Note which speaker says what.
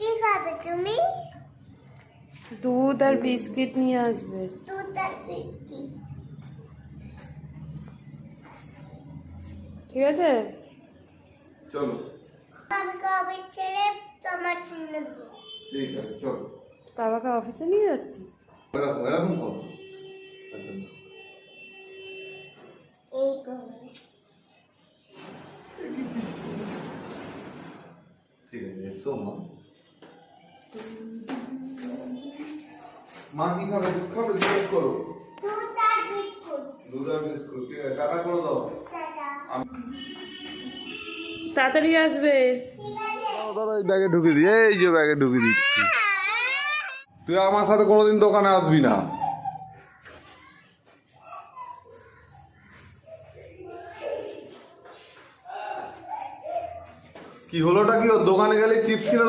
Speaker 1: কি খাবে তুমি?
Speaker 2: দুধ আর বিস্কিট নিয়ে আসবে।
Speaker 1: দুধ আর বিস্কিট।
Speaker 2: ঠিক আছে,
Speaker 3: চলো।
Speaker 1: আমাকে অফিস ছেড়ে তোমার জন্য দিই।
Speaker 3: ঠিক আছে, চলো।
Speaker 2: বাবাকে অফিসে নিয়ে যাচ্ছিস?
Speaker 3: এরকম করো।
Speaker 1: এই করো।
Speaker 3: ঠিক আছে, এসো মা। মা কি খাবে? দুধ খাবে? জিজ্ঞেস করো।
Speaker 1: দুধ আর বিস্কুট।
Speaker 3: দুধ আর বিস্কুট। ঠিক আছে, টাটা করে দাও।
Speaker 1: টাটা।
Speaker 2: তাড়াতাড়ি আসবে।
Speaker 1: ঠিক আছে।
Speaker 3: দাদা এই ব্যাগে ঢুকিয়ে দিই, এই যে ব্যাগে ঢুকিয়ে দিচ্ছি। তুই আমার সাথে কোনোদিন দোকানে আসবি না। কি হলোটা কি? ওর দোকানে গেলে চিপস কিনে